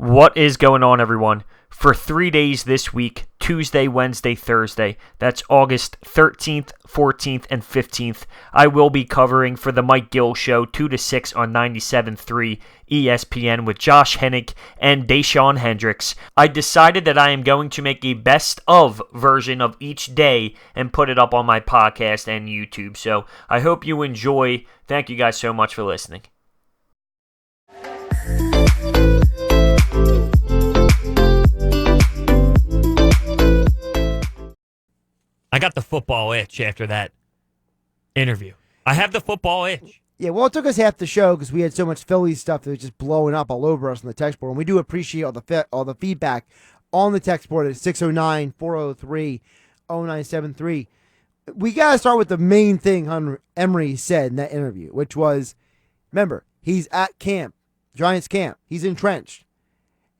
What is going on, everyone? For 3 days this week, Tuesday, Wednesday, Thursday, that's August 13th, 14th, and 15th, I will be covering for the Mike Gill Show 2 to 6 on 97.3 ESPN with Josh Hennig and Dashawn Hendricks. I decided that I am going to make a best of version of each day and put it up on my podcast and YouTube. So I hope you enjoy. Thank you guys so much for listening. I got the football itch after that interview. I have the football itch. Yeah, well, it took us half the show because we had so much Phillies stuff that was just blowing up all over us on the text board. And we do appreciate all the feedback on the text board at 609-403-0973. We got to start with the main thing Emery said in that interview, which was, remember, he's at camp, Giants camp. He's entrenched.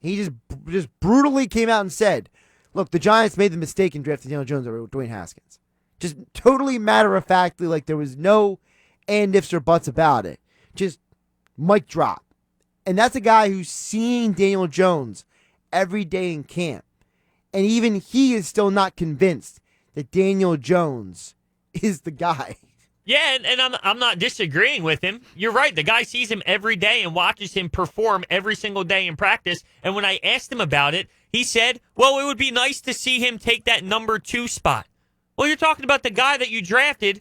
He just brutally came out and said, look, the Giants made the mistake in drafting Daniel Jones over Dwayne Haskins. Just totally matter-of-factly, like there was no and ifs or buts about it. Just mic drop. And that's a guy who's seeing Daniel Jones every day in camp. And even he is still not convinced that Daniel Jones is the guy. Yeah, and I'm not disagreeing with him. You're right. The guy sees him every day and watches him perform every single day in practice. And when I asked him about it, he said, well, it would be nice to see him take that number 2 spot. Well, you're talking about the guy that you drafted,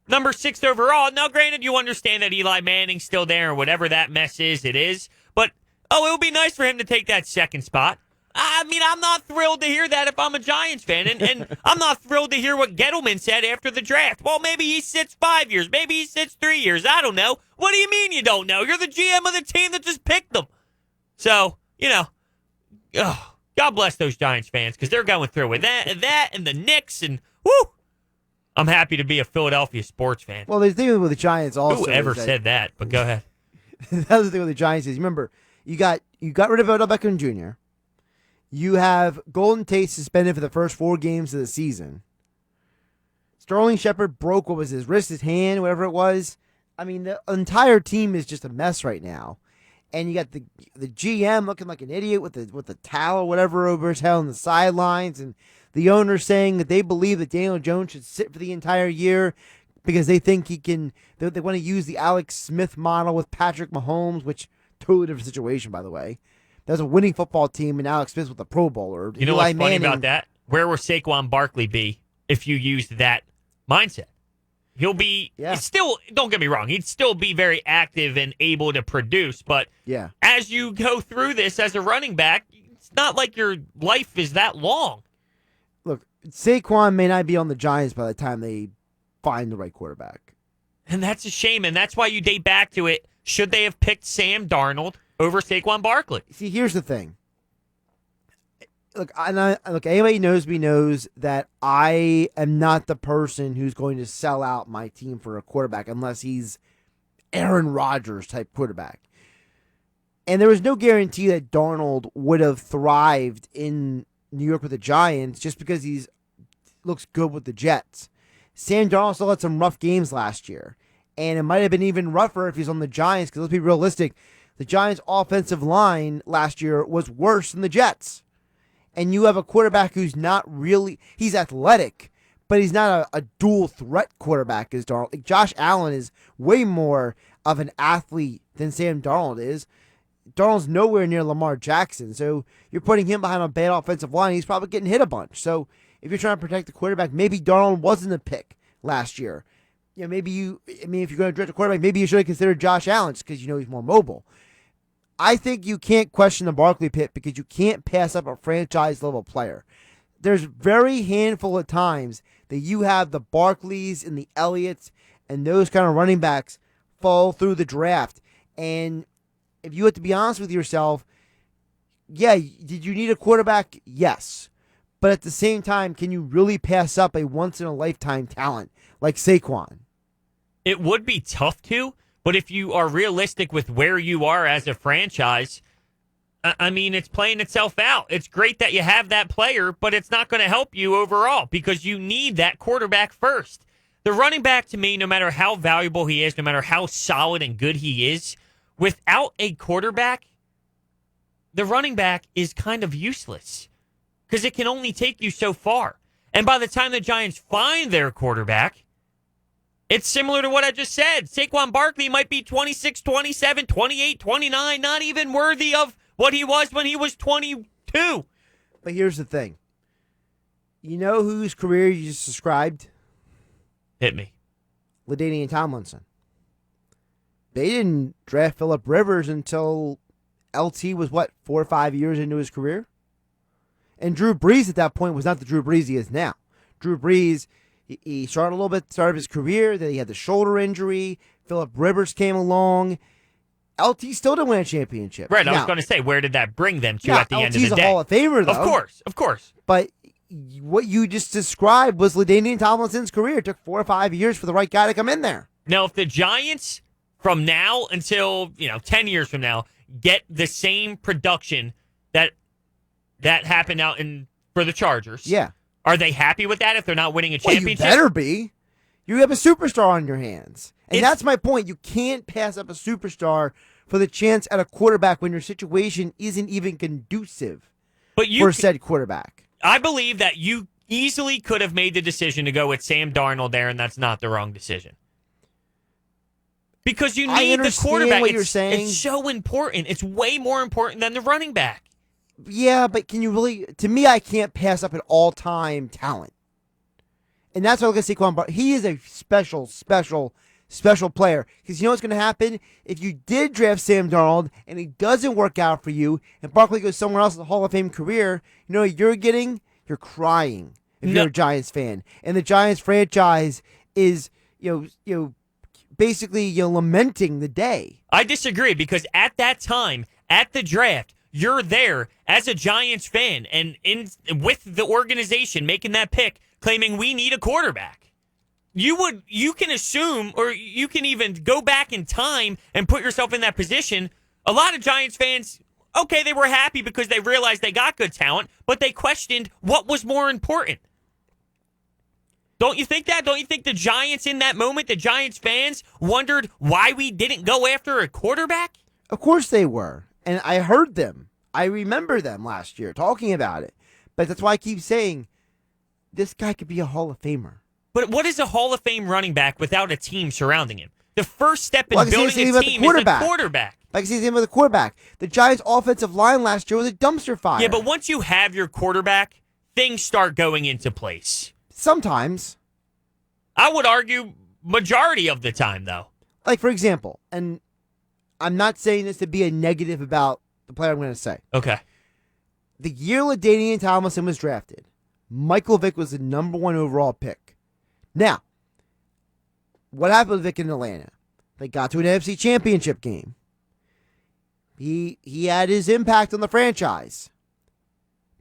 number 6 overall. Now, granted, you understand that Eli Manning's still there or whatever that mess is, it is. But, it would be nice for him to take that 2nd spot. I mean, I'm not thrilled to hear that if I'm a Giants fan. And I'm not thrilled to hear what Gettleman said after the draft. Well, maybe he sits 5 years. Maybe he sits 3 years. I don't know. What do you mean you don't know? You're the GM of the team that just picked them. So, God bless those Giants fans because they're going through with that and the Knicks. And, woo, I'm happy to be a Philadelphia sports fan. Well, the thing with the Giants also. Whoever said that? But go ahead. That's the thing with the Giants is, remember, you got rid of Odell Beckham Jr., you have Golden Tate suspended for the first 4 games of the season. Sterling Shepard broke, his wrist, his hand, whatever it was. I mean, the entire team is just a mess right now. And you got the GM looking like an idiot with the towel or whatever over his head on the sidelines. And the owner saying that they believe that Daniel Jones should sit for the entire year because they think he can. They want to use the Alex Smith model with Patrick Mahomes, which totally different situation, by the way. There's a winning football team, and Alex Smith was a Pro Bowler. You know what's funny about that? Where will Saquon Barkley be if you used that mindset? He'll be still, don't get me wrong, he'd still be very active and able to produce, but as you go through this as a running back, it's not like your life is that long. Look, Saquon may not be on the Giants by the time they find the right quarterback. And that's a shame, and that's why you date back to it. Should they have picked Sam Darnold over Saquon Barkley? See, here's the thing. Look, anybody knows me knows that I am not the person who's going to sell out my team for a quarterback unless he's Aaron Rodgers type quarterback. And there was no guarantee that Darnold would have thrived in New York with the Giants just because he looks good with the Jets. Sam Darnold still had some rough games last year. And it might have been even rougher if he's on the Giants, because let's be realistic, the Giants' offensive line last year was worse than the Jets. And you have a quarterback who's not really, he's athletic, but he's not a dual threat quarterback as Darnold. Like Josh Allen is way more of an athlete than Sam Darnold is. Darnold's nowhere near Lamar Jackson, so you're putting him behind a bad offensive line. He's probably getting hit a bunch. So if you're trying to protect the quarterback, maybe Darnold wasn't a pick last year. If you're going to draft a quarterback, maybe you should have considered Josh Allen just because he's more mobile. I think you can't question the Barkley pick because you can't pass up a franchise-level player. There's very handful of times that you have the Barkleys and the Elliots and those kind of running backs fall through the draft. And if you have to be honest with yourself, did you need a quarterback? Yes. But at the same time, can you really pass up a once-in-a-lifetime talent like Saquon? It would be tough to, but if you are realistic with where you are as a franchise, I mean, it's playing itself out. It's great that you have that player, but it's not going to help you overall because you need that quarterback first. The running back, to me, no matter how valuable he is, no matter how solid and good he is, without a quarterback, the running back is kind of useless because it can only take you so far. And by the time the Giants find their quarterback, it's similar to what I just said. Saquon Barkley might be 26, 27, 28, 29, not even worthy of what he was when he was 22. But here's the thing. You know whose career you just described? Hit me. LaDainian Tomlinson. They didn't draft Phillip Rivers until LT was, 4 or 5 years into his career? And Drew Brees at that point was not the Drew Brees he is now. Drew Brees, he started a little bit, started his career, then he had the shoulder injury. Phillip Rivers came along. LT still didn't win a championship. Right, now, I was going to say, where did that bring them to at the end of the LT's day? a Hall of Famer, though. Of course. But what you just described was LaDainian Tomlinson's career. It took 4 or 5 years for the right guy to come in there. Now, if the Giants, from now until 10 years from now, get the same production that happened out for the Chargers, yeah, are they happy with that if they're not winning a championship? Well, you better be. You have a superstar on your hands. And that's my point. You can't pass up a superstar for the chance at a quarterback when your situation isn't even conducive for said quarterback. I believe that you easily could have made the decision to go with Sam Darnold there, and that's not the wrong decision. Because you need the quarterback. What you're saying. It's so important. It's way more important than the running back. Yeah, but can you really? To me, I can't pass up an all-time talent. And that's why I look at Saquon Barkley. He is a special player. Because you know what's going to happen? If you did draft Sam Darnold and he doesn't work out for you and Barkley goes somewhere else in the Hall of Fame career, you know what you're getting? You're crying if you're a Giants fan. And the Giants franchise is, basically lamenting the day. I disagree because at that time, at the draft, you're there as a Giants fan and with the organization making that pick, claiming we need a quarterback. You can assume, or you can even go back in time and put yourself in that position. A lot of Giants fans, okay, they were happy because they realized they got good talent, but they questioned what was more important. Don't you think that? Don't you think the Giants in that moment, the Giants fans, wondered why we didn't go after a quarterback? Of course they were. And I heard them. I remember them last year talking about it. But that's why I keep saying this guy could be a Hall of Famer. But what is a Hall of Fame running back without a team surrounding him? The first step in building a team is the quarterback. Like I see the same with the quarterback. The Giants' offensive line last year was a dumpster fire. Yeah, but once you have your quarterback, things start going into place. Sometimes. I would argue majority of the time, though. Like, for example, and I'm not saying this to be a negative about the player I'm going to say. Okay. The year LaDainian Tomlinson was drafted, Michael Vick was the number 1 overall pick. Now, what happened with Vick in Atlanta? They got to an NFC Championship game. He had his impact on the franchise.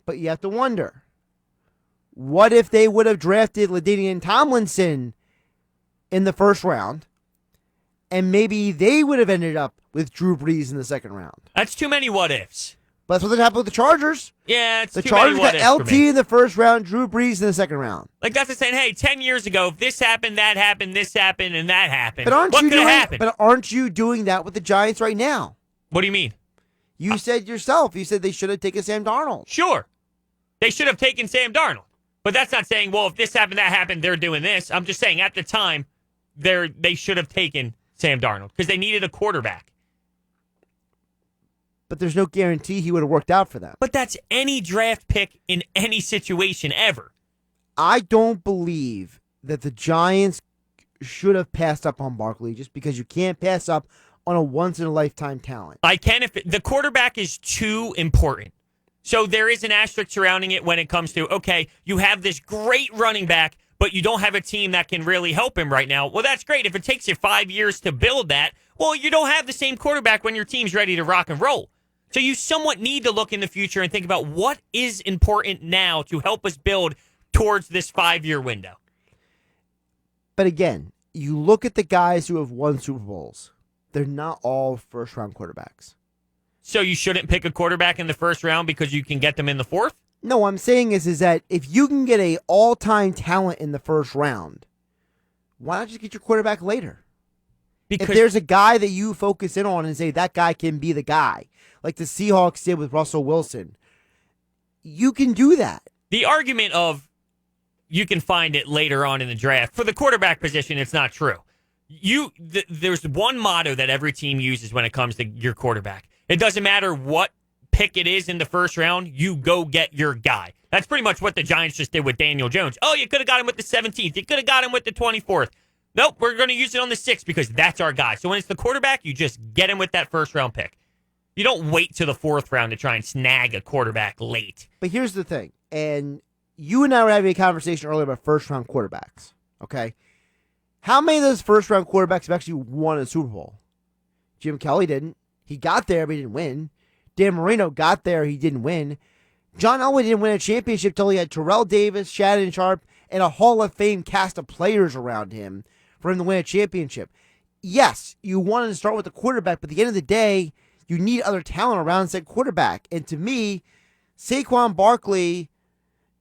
But you have to wonder, what if they would have drafted LaDainian Tomlinson in the first round, and maybe they would have ended up with Drew Brees in the second round? That's too many what ifs. But that's what happened with the Chargers. Yeah, it's the too Chargers many what ifs. got LT in the first round, Drew Brees in the second round. Like that's like saying, hey, 10 years ago, if this happened, that happened, this happened, and that happened. But what could have happened? But aren't you doing that with the Giants right now? What do you mean? You said yourself. You said they should have taken Sam Darnold. Sure. They should have taken Sam Darnold. But that's not saying, well, if this happened, that happened, they're doing this. I'm just saying at the time, they should have taken Sam Darnold because they needed a quarterback. But there's no guarantee he would have worked out for them. But that's any draft pick in any situation ever. I don't believe that the Giants should have passed up on Barkley just because you can't pass up on a once-in-a-lifetime talent. I can if the quarterback is too important. So there is an asterisk surrounding it when it comes to, okay, you have this great running back, but you don't have a team that can really help him right now. Well, that's great. If it takes you 5 years to build that, well, you don't have the same quarterback when your team's ready to rock and roll. So you somewhat need to look in the future and think about what is important now to help us build towards this 5-year window. But again, you look at the guys who have won Super Bowls. They're not all first-round quarterbacks. So you shouldn't pick a quarterback in the first round because you can get them in the fourth? No, what I'm saying is that if you can get a all-time talent in the first round, why not just get your quarterback later? Because if there's a guy that you focus in on and say that guy can be the guy, like the Seahawks did with Russell Wilson, you can do that. the argument of you can find it later on in the draft, for the quarterback position, it's not true. There's one motto that every team uses when it comes to your quarterback. It doesn't matter what pick it is in the first round, you go get your guy. That's pretty much what the Giants just did with Daniel Jones. Oh, you could have got him with the 17th. You could have got him with the 24th. Nope, we're going to use it on the 6th because that's our guy. So when it's the quarterback, you just get him with that first round pick. You don't wait to the 4th round to try and snag a quarterback late. But here's the thing, and you and I were having a conversation earlier about first-round quarterbacks, okay? How many of those first-round quarterbacks have actually won a Super Bowl? Jim Kelly didn't. He got there, but he didn't win. Dan Marino got there, he didn't win. John Elway didn't win a championship until he had Terrell Davis, Shannon Sharp, and a Hall of Fame cast of players around him for him to win a championship. Yes, you wanted to start with the quarterback, but at the end of the day, you need other talent around said quarterback. And to me, Saquon Barkley,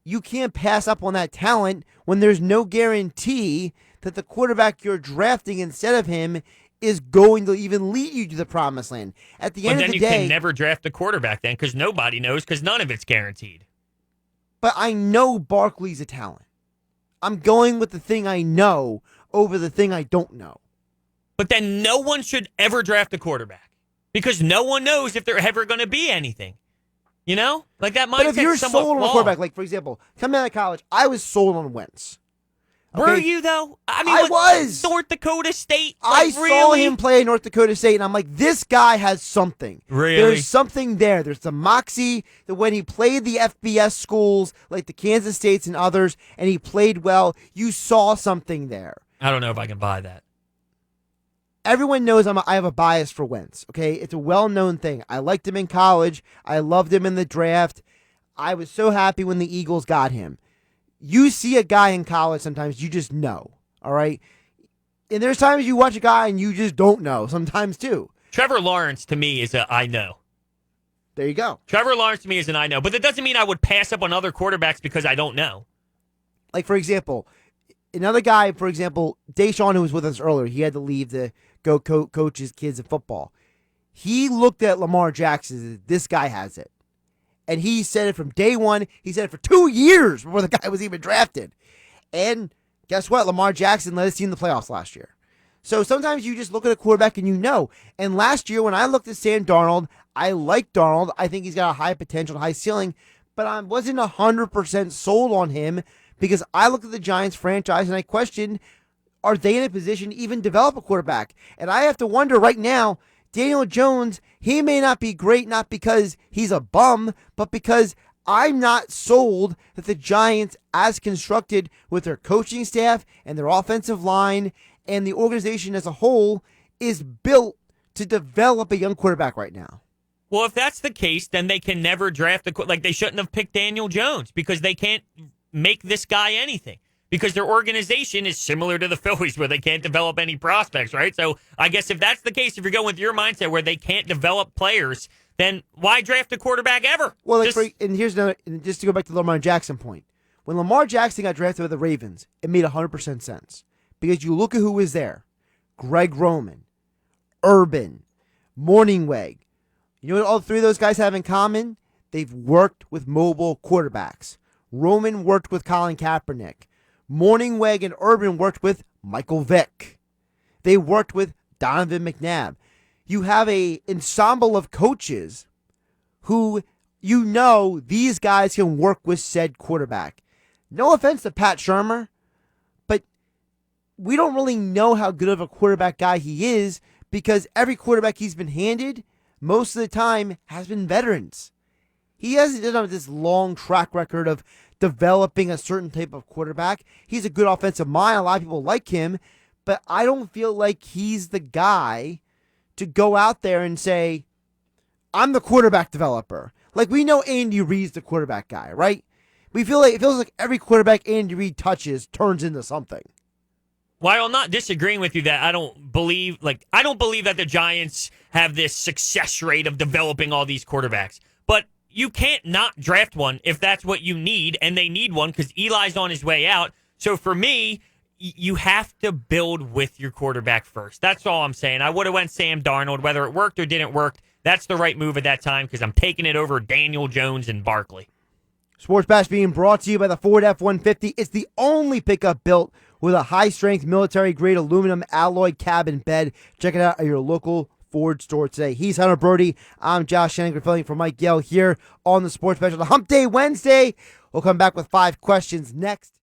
you can't pass up on that talent when there's no guarantee that the quarterback you're drafting instead of him is going to even lead you to the promised land. At the end of the day, But then you can never draft a quarterback then because nobody knows because none of it's guaranteed. But I know Barkley's a talent. I'm going with the thing I know over the thing I don't know. But then no one should ever draft a quarterback because no one knows if they're ever going to be anything. You know? Like that mindset's But if you're somewhat sold on a flawed. quarterback, like for example, coming out of college, I was sold on Wentz. Were Okay? you though? I mean, I like, was. North Dakota State. I Like, saw really? him play in North Dakota State, and I'm like, this guy has something. Really? There's something there. There's the moxie that when he played the FBS schools, like the Kansas States and others, and he played well, you saw something there. I don't know if I can buy that. Everyone knows I have a bias for Wentz, okay? It's a well-known thing. I liked him in college. I loved him in the draft. I was so happy when the Eagles got him. You see a guy in college sometimes, you just know, all right? And there's times you watch a guy and you just don't know sometimes too. Trevor Lawrence to me is a I know. There you go. Trevor Lawrence to me is an I know. But that doesn't mean I would pass up on other quarterbacks because I don't know. Like, for example, another guy, for example, Dashawn, who was with us earlier, he had to leave to go coach his kids in football. He looked at Lamar Jackson and said, this guy has it. And he said it from day one. He said it for 2 years before the guy was even drafted. And guess what? Lamar Jackson led his team in the playoffs last year. So sometimes you just look at a quarterback and you know. And last year when I looked at Sam Darnold, I like Darnold. I think he's got a high potential, high ceiling. But I wasn't 100% sold on him because I looked at the Giants franchise and I questioned, are they in a position to even develop a quarterback? And I have to wonder right now, Daniel Jones, he may not be great, not because he's a bum, but because I'm not sold that the Giants, as constructed with their coaching staff and their offensive line and the organization as a whole, is built to develop a young quarterback right now. Well, if that's the case, then they can never draft like they shouldn't have picked Daniel Jones because they can't make this guy anything. Because their organization is similar to the Phillies where they can't develop any prospects, right? So I guess if that's the case, if you're going with your mindset where they can't develop players, then why draft a quarterback ever? Well, and here's another, and just to go back to the Lamar Jackson point. When Lamar Jackson got drafted by the Ravens, it made 100% sense. Because you look at who was there. Greg Roman, Urban, Morningweg. You know what all three of those guys have in common? They've worked with mobile quarterbacks. Roman worked with Colin Kaepernick. Morningweg and Urban worked with Michael Vick. They worked with Donovan McNabb. You have a ensemble of coaches who you know these guys can work with said quarterback. No offense to Pat Shurmur, but we don't really know how good of a quarterback guy he is because every quarterback he's been handed most of the time has been veterans. He hasn't done this long track record of developing a certain type of quarterback. He's a good offensive mind. A lot of people like him, but I don't feel like he's the guy to go out there and say, I'm the quarterback developer. Like we know Andy Reid's the quarterback guy, right? It feels like every quarterback Andy Reid touches turns into something. While I'm not disagreeing with you that I don't believe that the Giants have this success rate of developing all these quarterbacks. But you can't not draft one if that's what you need, and they need one because Eli's on his way out. So for me, you have to build with your quarterback first. That's all I'm saying. I would have went Sam Darnold. Whether it worked or didn't work, that's the right move at that time because I'm taking it over Daniel Jones and Barkley. Sports Bash being brought to you by the Ford F-150. It's the only pickup built with a high-strength military-grade aluminum alloy cabin bed. Check it out at your local Ford store today. He's Hunter Brody. I'm Josh Hennig, filling for Mike Yell here on the Sports Bash on the Hump Day Wednesday. We'll come back with 5 questions next.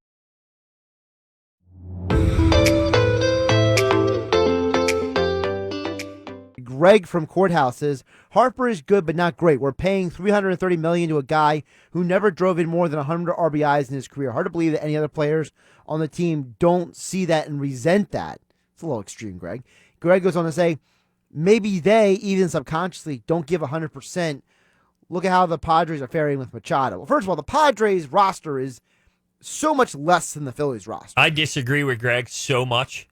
Greg from Courthouse says, Harper is good but not great. We're paying $330 million to a guy who never drove in more than 100 RBIs in his career. Hard to believe that any other players on the team don't see that and resent that. It's a little extreme, Greg. Greg goes on to say, maybe they, even subconsciously, don't give 100%. Look at how the Padres are faring with Machado. Well, first of all, the Padres roster is so much less than the Phillies roster. I disagree with Greg so much.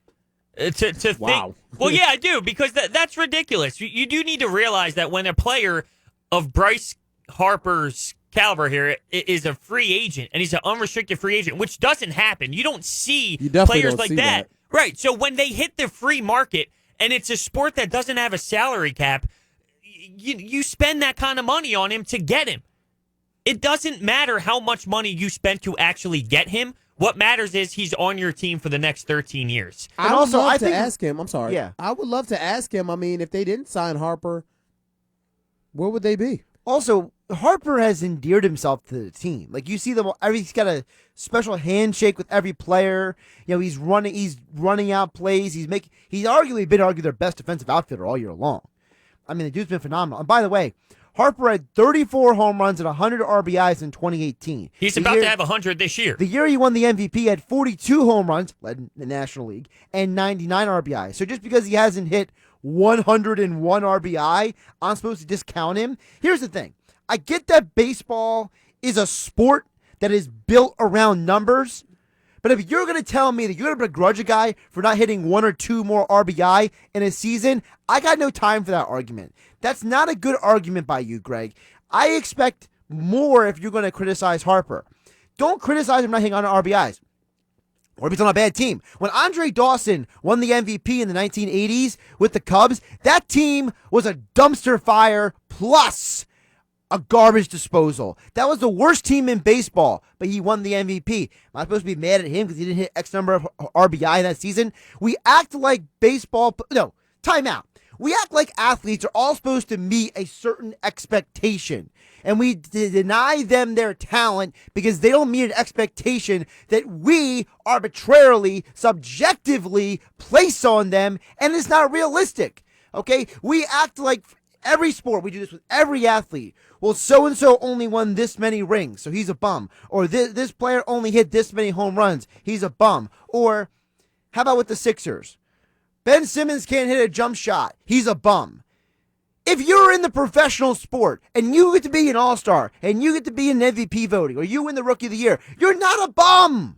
To Wow. think, well, yeah, I do, because that's ridiculous. You do need to realize that when a player of Bryce Harper's caliber here is a free agent, and he's an unrestricted free agent, which doesn't happen. You don't see players like that. Right. So when they hit the free market, and it's a sport that doesn't have a salary cap, you spend that kind of money on him to get him. It doesn't matter how much money you spend to actually get him. What matters is he's on your team for the next 13 years. I would love to ask him. I'm sorry. Yeah. I would love to ask him. I mean, if they didn't sign Harper, where would they be? Also, Harper has endeared himself to the team. Like, you see them, he's got a special handshake with every player. You know, he's running out plays. He's arguably been their best defensive outfielder all year long. I mean, the dude's been phenomenal. And by the way, Harper had 34 home runs and 100 RBIs in 2018. He's about to have 100 this year. The year he won the MVP, he had 42 home runs, led the National League, and 99 RBIs. So just because he hasn't hit 101 RBI, I'm supposed to discount him? Here's the thing. I get that baseball is a sport that is built around numbers, but if you're going to tell me that you're going to begrudge a guy for not hitting 1 or 2 more RBI in a season, I got no time for that argument. That's not a good argument by you, Greg. I expect more if you're going to criticize Harper. Don't criticize him not hitting on RBIs. Or if he's on a bad team. When Andre Dawson won the MVP in the 1980s with the Cubs, that team was a dumpster fire plus a garbage disposal. That was the worst team in baseball, but he won the MVP. Am I supposed to be mad at him because he didn't hit X number of RBI that season? We act like baseball. No, time out. We act like athletes are all supposed to meet a certain expectation, and we deny them their talent because they don't meet an expectation that we arbitrarily, subjectively place on them, and it's not realistic. Okay? We act like every sport, we do this with every athlete. Well, so-and-so only won this many rings, so he's a bum. Or this player only hit this many home runs, he's a bum. Or how about with the Sixers? Ben Simmons can't hit a jump shot, he's a bum. If you're in the professional sport and you get to be an all-star and you get to be in MVP voting or you win the Rookie of the Year, you're not a bum.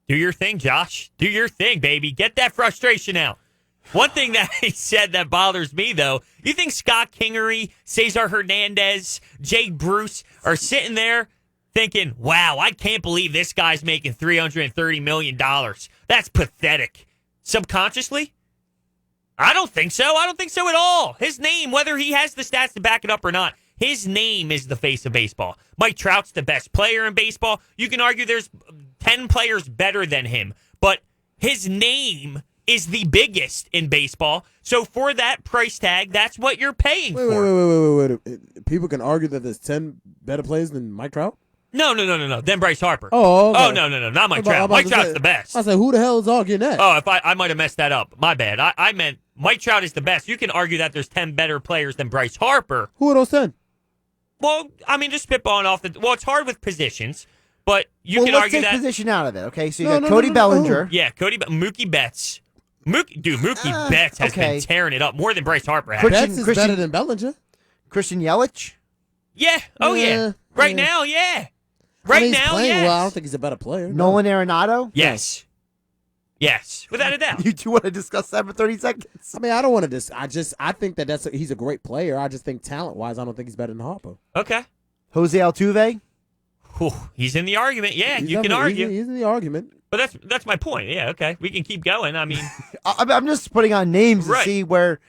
Do your thing, Josh. Do your thing, baby. Get that frustration out. One thing that he said that bothers me, though, you think Scott Kingery, Cesar Hernandez, Jake Bruce are sitting there thinking, wow, I can't believe this guy's making $330 million. That's pathetic. Subconsciously? I don't think so. I don't think so at all. His name, whether he has the stats to back it up or not, his name is the face of baseball. Mike Trout's the best player in baseball. You can argue there's 10 players better than him, but his name is the biggest in baseball. So for that price tag, that's what you're paying for. Wait. People can argue that there's 10 better players than Mike Trout? No. Then Bryce Harper. Oh, okay. Oh, no. Not Mike Trout. Mike Trout's the best. I said, who the hell is arguing that? Oh, if I might have messed that up. My bad. I meant Mike Trout is the best. You can argue that there's 10 better players than Bryce Harper. Who are those 10? Well, I mean, just spitballing off the... Well, it's hard with positions, but you can argue that... Let's take position out of it, okay? So you got Cody Bellinger. Yeah, Mookie Betts. Mookie Betts has been tearing it up more than Bryce Harper has. Betts is better than Bellinger. Christian Yelich? Yeah. Oh, yeah. Right now, yeah. Right now, yes. Well, I don't think he's a better player. Nolan Arenado? Yes. Yes, without a doubt. You two want to discuss that for 30 seconds? I mean, I don't want to I think that he's a great player. I just think talent-wise, I don't think he's better than Harper. Okay. Jose Altuve? Whew, he's in the argument. Yeah, you can argue. He's in the argument. But that's my point. Yeah, okay. We can keep going. I mean, I'm just putting on names Right. to see where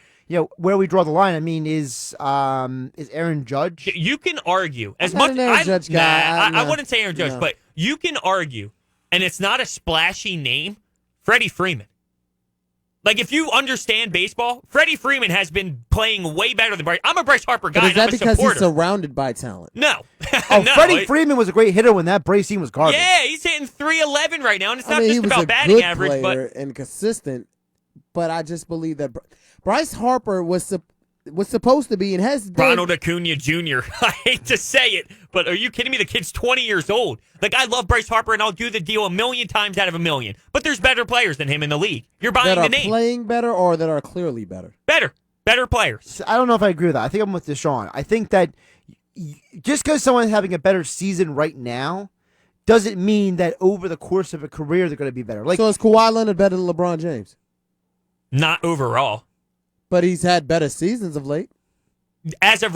where we draw the line. I mean, is Aaron Judge? you can argue as I'm not much. an Aaron Judge guy. I wouldn't say Aaron Judge, No. but you can argue, and it's not a splashy name. Freddie Freeman. Like, if you understand baseball, Freddie Freeman has been playing way better than Bryce. I'm a Bryce Harper guy. But is and I'm that a because supporter. he's surrounded by talent? No. Oh, No, Freddie Freeman was a great hitter when that Braves team was garbage. Yeah, he's hitting 311 right now, and it's I not mean, he just was about a batting good average, player but and consistent. But I just believe that Bryce Harper was supposed to be and has been. Ronald Acuna Jr. I hate to say it, but are you kidding me? The kid's 20 years old. Like, I love Bryce Harper, and I'll do the deal a million times out of a million. But there's better players than him in the league. You're buying that the are name. playing better or that are clearly better. Better players. I don't know if I agree with that. I think I'm with Dashawn. I think that just because someone's having a better season right now doesn't mean that over the course of a career they're going to be better. Like, So is Kawhi Leonard better than LeBron James? Not overall. But he's had better seasons of late. As of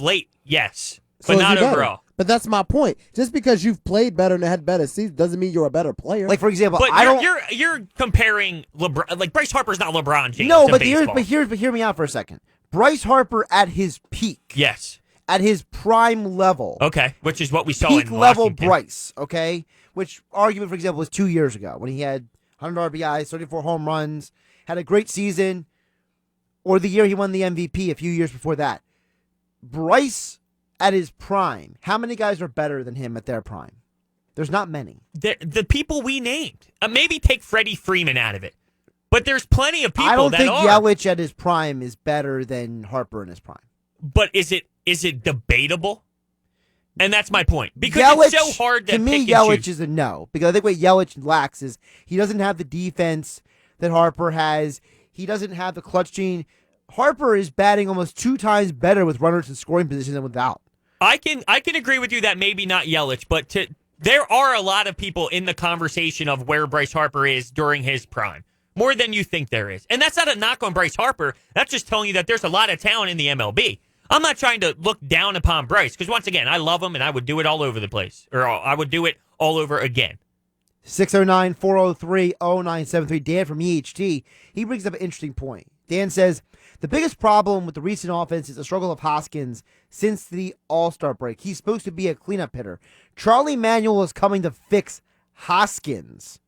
late, yes. So But is not he better? overall. But that's my point. Just because you've played better and had better seasons doesn't mean you're a better player. for example, But I don't. you're comparing LeBron. Like, Bryce Harper's not LeBron James. No, in but baseball. hear me out for a second. Bryce Harper at his peak, Yes. at his prime level, Okay, which is what we saw peak in level Washington. Bryce, okay? Which argument, for example, was 2 years ago when he had 100 RBIs, 34 home runs, had a great season, or the year he won the MVP a few years before that. Bryce at his prime, how many guys are better than him at their prime? There's not many. The people we named. Maybe take Freddie Freeman out of it. But there's plenty of people I don't that think are. Yelich at his prime is better than Harper in his prime. But is it debatable? And that's my point. Because Yelich, it's so hard to me, pick and Yelich choose. is a no. Because I think what Yelich lacks is he doesn't have the defense that Harper has. He doesn't have the clutch gene. Harper is batting almost 2 times better with runners in scoring position than without. I can agree with you that maybe not Yelich, but there are a lot of people in the conversation of where Bryce Harper is during his prime. More than you think there is. And that's not a knock on Bryce Harper. That's just telling you that there's a lot of talent in the MLB. I'm not trying to look down upon Bryce because, once again, I love him and I would do it all over the place. Or I would do it all over again. 609-403-0973. Dan from EHT, he brings up an interesting point. Dan says, the biggest problem with the recent offense is the struggle of Hoskins since the All-Star break. He's supposed to be a cleanup hitter. Charlie Manuel is coming to fix Hoskins.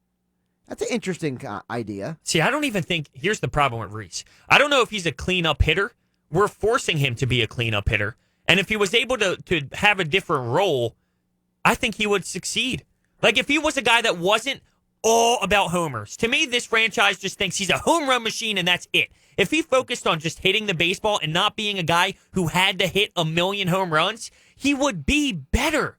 That's an interesting idea. See, I don't even think, here's the problem with Reese. I don't know if he's a cleanup hitter. We're forcing him to be a cleanup hitter. And if he was able to have a different role, I think he would succeed. Like, if he was a guy that wasn't all about homers. To me, this franchise just thinks he's a home run machine and that's it. If he focused on just hitting the baseball and not being a guy who had to hit 1 million home runs, he would be better.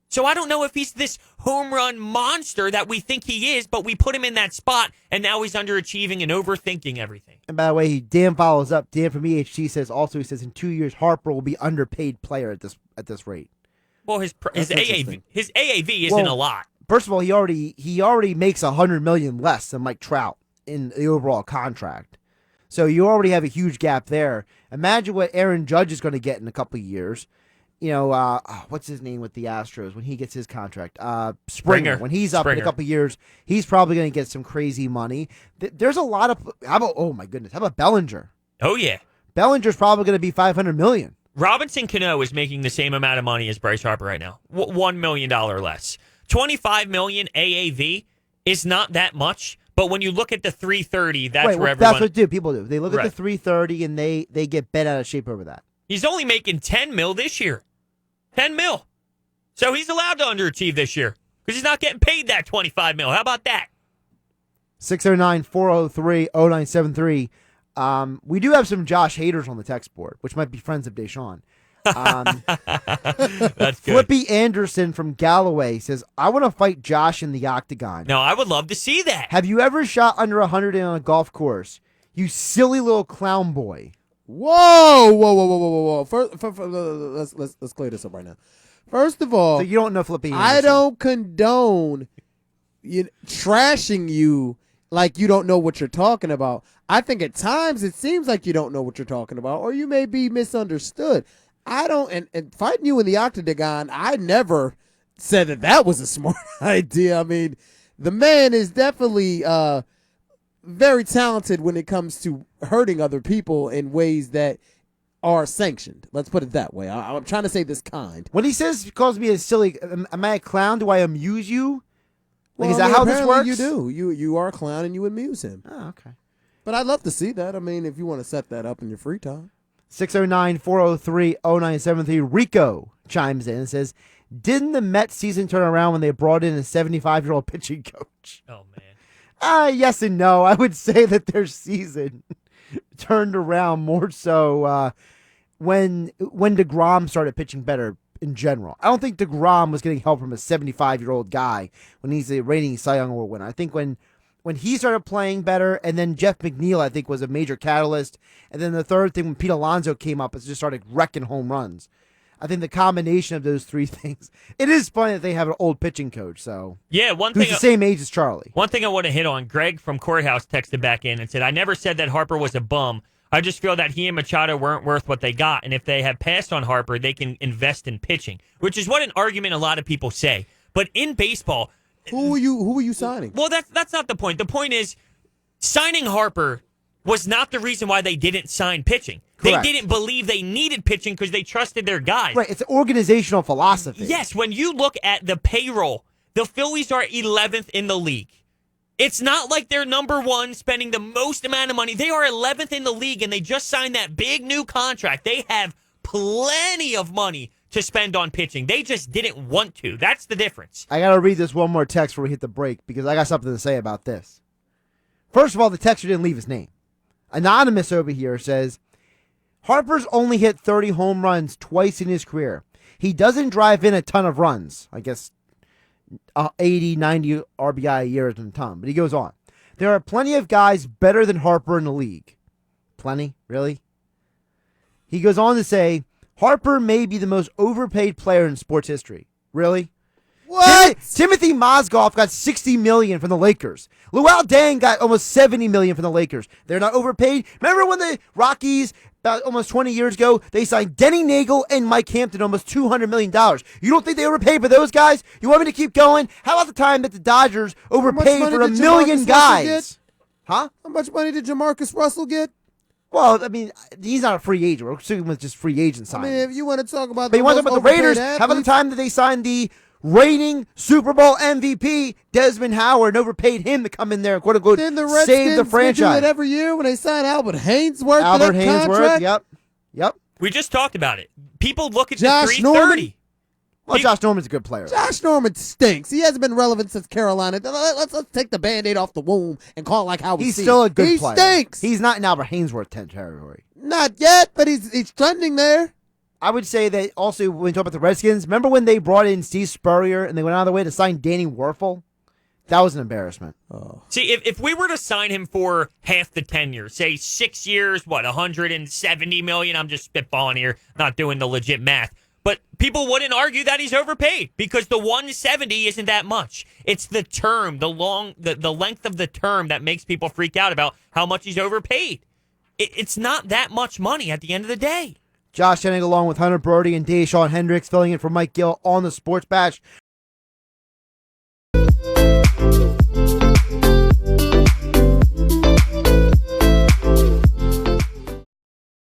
So I don't know if he's this home run monster that we think he is, but we put him in that spot, and now he's underachieving and overthinking everything. And by the way, Dan follows up. Dan from EHT says also, he says in 2 years, Harper will be underpaid player at this rate. Well, his That's AAV isn't Well, a lot. First of all, he already makes $100 million less than Mike Trout in the overall contract. So you already have a huge gap there. Imagine what Aaron Judge is going to get in a couple of years. You know, what's his name with the Astros when he gets his contract? Springer. When he's up in a couple of years, he's probably going to get some crazy money. There's a lot of. Oh my goodness, how about Bellinger? Oh yeah, Bellinger's probably going to be $500 million. Robinson Cano is making the same amount of money as Bryce Harper right now, $1 million less. $25 million AAV is not that much, but when you look at the 330, that's where everyone. That's what people do. They look at the 330 and they get bent out of shape over that. He's only making $10 million this year. $10 million. So he's allowed to underachieve this year because he's not getting paid that $25 million. How about that? 609-403-0973. We do have some Josh haters on the text board, which might be friends of Dashawn. That's good. Flippy Anderson from Galloway says, I want to fight Josh in the octagon. No, I would love to see that. Have you ever shot under 100 on a golf course? You silly little clown boy. Whoa. First, let's clear this up right now. First of all, So you don't know Flippy Anderson. I don't condone trashing you like you don't know what you're talking about. I think at times it seems like you don't know what you're talking about, or you may be misunderstood. I don't, and fighting you in the octagon, I never said that was a smart idea. I mean, the man is definitely very talented when it comes to hurting other people in ways that are sanctioned. Let's put it that way. I'm trying to say this kind. When he calls me a silly, am I a clown? Do I amuse you? Like, Well, is that how this works? You do. You are a clown and you amuse him. Oh, okay. But I'd love to see that. I mean, if you want to set that up in your free time. 609-403-0973. Rico chimes in and says, didn't the Mets season turn around when they brought in a 75-year-old pitching coach? Oh, man. Yes and no. I would say that their season turned around more so when DeGrom started pitching better in general. I don't think DeGrom was getting help from a 75-year-old guy when he's a reigning Cy Young Award winner. I think when he started playing better, and then Jeff McNeil, I think, was a major catalyst. And then the third thing, when Pete Alonso came up, it just started wrecking home runs. I think the combination of those three things. It is funny that they have an old pitching coach. So yeah, who's the same age as Charlie. One thing I want to hit on, Greg from Courthouse texted back in and said, I never said that Harper was a bum. I just feel that he and Machado weren't worth what they got. And if they have passed on Harper, they can invest in pitching, which is what an argument a lot of people say. But in baseball, who are you signing? Well, that's not the point. The point is signing Harper was not the reason why they didn't sign pitching. Correct. They didn't believe they needed pitching because they trusted their guys. Right, it's an organizational philosophy. Yes, when you look at the payroll, the Phillies are 11th in the league. It's not like they're number one, spending the most amount of money. They are 11th in the league, and they just signed that big new contract. They have plenty of money to spend on pitching. They just didn't want to. That's the difference. I got to read this one more text before we hit the break because I got something to say about this. First of all, the texter didn't leave his name. Anonymous over here says, Harper's only hit 30 home runs twice in his career. He doesn't drive in a ton of runs. I guess 80, 90 RBI a year isn't a ton. But he goes on. There are plenty of guys better than Harper in the league. Plenty? Really? He goes on to say, Harper may be the most overpaid player in sports history. Really? What? Timothy Mozgov got $60 million from the Lakers. Luol Deng got almost $70 million from the Lakers. They're not overpaid. Remember when the Rockies, about almost 20 years ago, they signed Denny Nagel and Mike Hampton almost $200 million. You don't think they overpaid for those guys? You want me to keep going? How about the time that the Dodgers overpaid for $1 million guys? Huh? How much money did Jamarcus Russell get? Well, I mean, he's not a free agent. We're assuming with just free agent signings. I mean, if you want to talk about but you want to talk about the Raiders, how about the time that they signed the reigning Super Bowl MVP, Desmond Howard, and overpaid him to come in there and quote-unquote then the save the franchise. Do it every year when they sign Albert Hainsworth Albert for that Hainsworth, contract. Yep. We just talked about it. People look at Josh the 330. Norman? Well, Josh Norman's a good player. Josh Norman stinks. He hasn't been relevant since Carolina. Let's take the Band-Aid off the wound and call it like how we He's see still it. a good He player. stinks. He's not in Albert Hainsworth territory. Not yet, but he's trending there. I would say that also when you talk about the Redskins, remember when they brought in Steve Spurrier and they went out of the way to sign Danny Werfel? That was an embarrassment. Oh. See, if we were to sign him for half the tenure, say 6 years, $170 million? I'm just spitballing here, not doing the legit math. But people wouldn't argue that he's overpaid because the 170 isn't that much. It's the term, the length of the term that makes people freak out about how much he's overpaid. It's not that much money at the end of the day. Josh Hennig along with Hunter Brody and Dashawn Hendricks filling in for Mike Gill on the Sports Bash.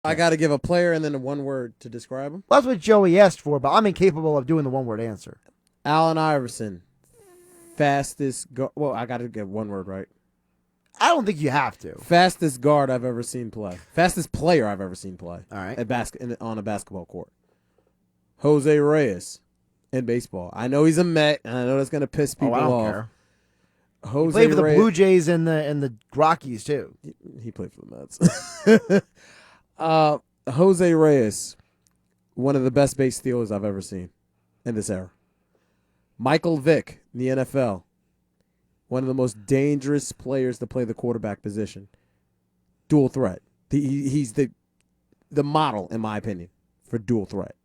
I got to give a player and then one word to describe him. Well, that's what Joey asked for, but I'm incapable of doing the one-word answer. Allen Iverson, fastest well, I got to get one word right. I don't think you have to. Fastest guard I've ever seen play. Fastest player I've ever seen play. All right. On a basketball court. Jose Reyes in baseball. I know he's a Met, and I know that's going to piss people I don't off. care. Jose He played for the Reyes, Blue Jays and the Rockies, too. He played for the Mets. Jose Reyes, one of the best base stealers I've ever seen in this era. Michael Vick in the NFL, one of the most dangerous players to play the quarterback position. Dual threat. He's the model, in my opinion, for dual threat.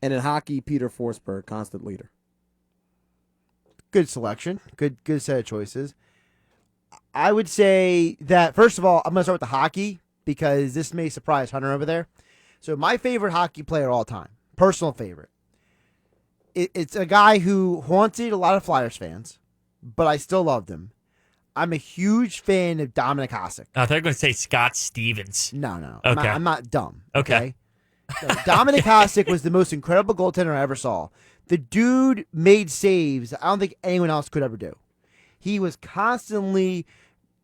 And in hockey, Peter Forsberg, constant leader. Good selection. Good set of choices. I would say that, first of all, I'm going to start with the hockey because this may surprise Hunter over there. So my favorite hockey player of all time, personal favorite, it's a guy who haunted a lot of Flyers fans. but I still loved him. I'm a huge fan of Dominic Hasek. I thought you were going to say Scott Stevens. No. Okay. I'm not dumb. Okay. No, Dominic Hasek was the most incredible goaltender I ever saw. The dude made saves I don't think anyone else could ever do. He was constantly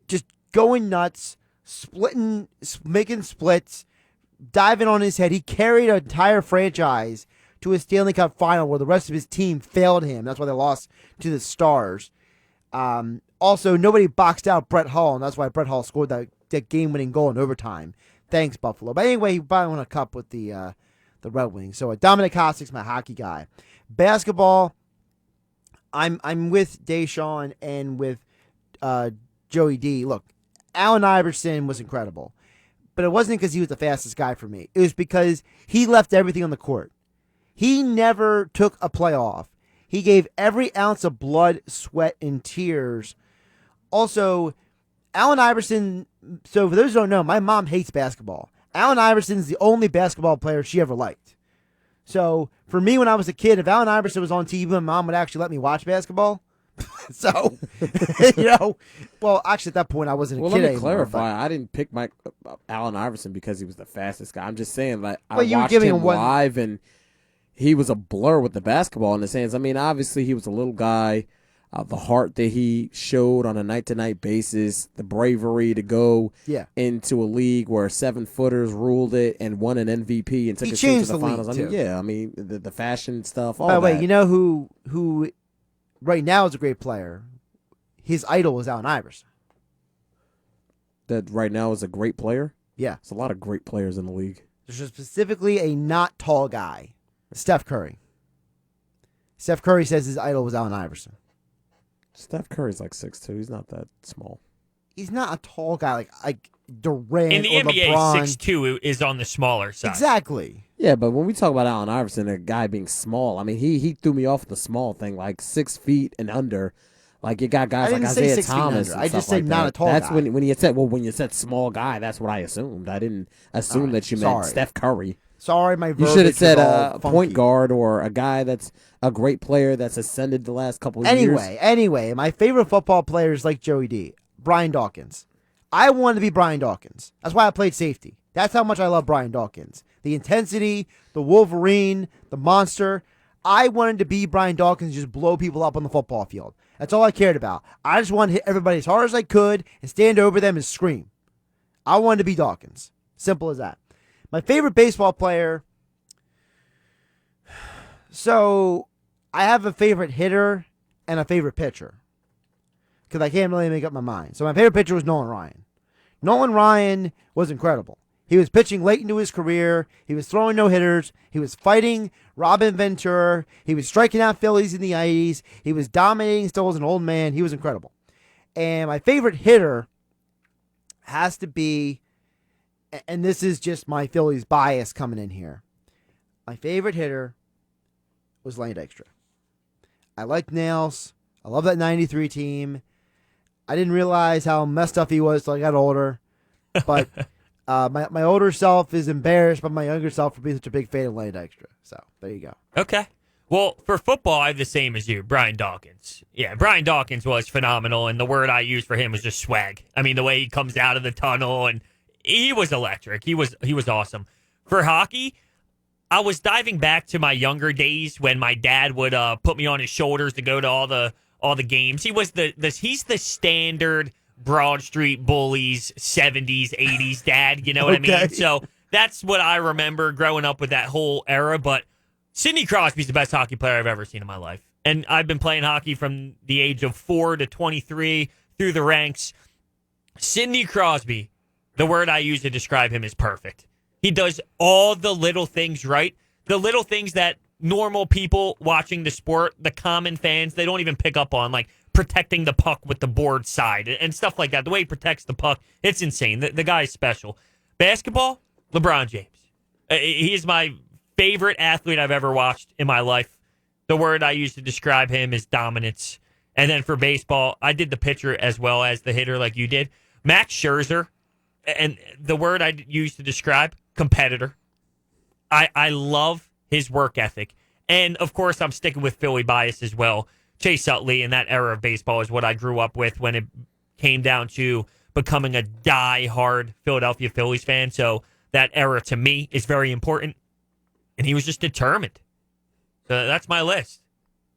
just going nuts, making splits, diving on his head. He carried an entire franchise to a Stanley Cup final where the rest of his team failed him. That's why they lost to the Stars. Also, nobody boxed out Brett Hull, and that's why Brett Hull scored that game-winning goal in overtime. Thanks, Buffalo. But anyway, he probably won a cup with the Red Wings. So Dominic Hasek's my hockey guy. Basketball, I'm with Dashawn and with Joey D. Look, Allen Iverson was incredible, but it wasn't because he was the fastest guy for me. It was because he left everything on the court. He never took a play off. He gave every ounce of blood, sweat, and tears. Also, Allen Iverson, so for those who don't know, my mom hates basketball. Allen Iverson's the only basketball player she ever liked. So, for me, when I was a kid, if Allen Iverson was on TV, my mom would actually let me watch basketball. So, well, actually, at that point, I wasn't a kid anymore. Well, let me anymore, clarify. but I didn't pick Allen Iverson because he was the fastest guy. I'm just saying, like, I you were watched giving him him one- live, and he was a blur with the basketball in the hands. I mean, obviously, he was a little guy. The heart that he showed on a night-to-night basis, the bravery to go into a league where 7-footers ruled it and won an MVP and took He a team to changed the the finals. league, I mean, the fashion stuff, all by the way, that. you know who right now is a great player? His idol is Allen Iverson. That right now is a great player? Yeah. There's a lot of great players in the league. There's specifically a not tall guy, Steph Curry. Steph Curry says his idol was Allen Iverson. Steph Curry's like 6'2". He's not that small. He's not a tall guy like Durant In the or NBA, LeBron. 6'2" is on the smaller side. Exactly. Yeah, but when we talk about Allen Iverson, a guy being small, I mean, he threw me off with the small thing, like 6 feet and under. Like, you got guys I like didn't say Isaiah 6 feet and Thomas. under. And I stuff just said like not that. a tall That's guy. when you said small guy. That's what I assumed. I didn't assume All right, that you meant sorry. Steph Curry. Sorry, my You verbiage should have said was all a funky. point guard or a guy that's a great player that's ascended the last couple of years. Anyway, my favorite football player is like Joey D. Brian Dawkins. I wanted to be Brian Dawkins. That's why I played safety. That's how much I love Brian Dawkins. The intensity, the Wolverine, the monster. I wanted to be Brian Dawkins and just blow people up on the football field. That's all I cared about. I just wanted to hit everybody as hard as I could and stand over them and scream. I wanted to be Dawkins. Simple as that. My favorite baseball player. So, I have a favorite hitter and a favorite pitcher. Because I can't really make up my mind. So, my favorite pitcher was Nolan Ryan. Nolan Ryan was incredible. He was pitching late into his career. He was throwing no-hitters. He was fighting Robin Ventura. He was striking out Phillies in the 80s. He was dominating still as an old man. He was incredible. And my favorite hitter has to be, and this is just my Phillies bias coming in here. My favorite hitter was Lane Dykstra. I liked Nails. I love that 93 team. I didn't realize how messed up he was till I got older. But my older self is embarrassed by my younger self for being such a big fan of Lane Dykstra. So there you go. Okay. Well, for football, I have the same as you, Brian Dawkins. Yeah, Brian Dawkins was phenomenal, and the word I used for him was just swag. I mean, the way he comes out of the tunnel, and he was electric. He was awesome. For hockey, I was diving back to my younger days when my dad would put me on his shoulders to go to all the games. He was he's the standard Broad Street Bullies 70s 80s dad, you know what I mean? So that's what I remember growing up with that whole era. But Sidney Crosby's the best hockey player I've ever seen in my life, and I've been playing hockey from the age of 4 to 23 through the ranks. Sidney Crosby, the word I use to describe him is perfect. He does all the little things right, the little things that normal people watching the sport, the common fans, they don't even pick up on, like protecting the puck with the board side and stuff like that. The way he protects the puck, it's insane. The guy is special. Basketball, LeBron James. He is my favorite athlete I've ever watched in my life. The word I use to describe him is dominance. And then for baseball, I did the pitcher as well as the hitter like you did. Max Scherzer, and the word I use to describe, competitor. I love his work ethic. And, of course, I'm sticking with Philly bias as well. Chase Utley and that era of baseball is what I grew up with when it came down to becoming a die-hard Philadelphia Phillies fan. So that era to me is very important. And he was just determined. So that's my list.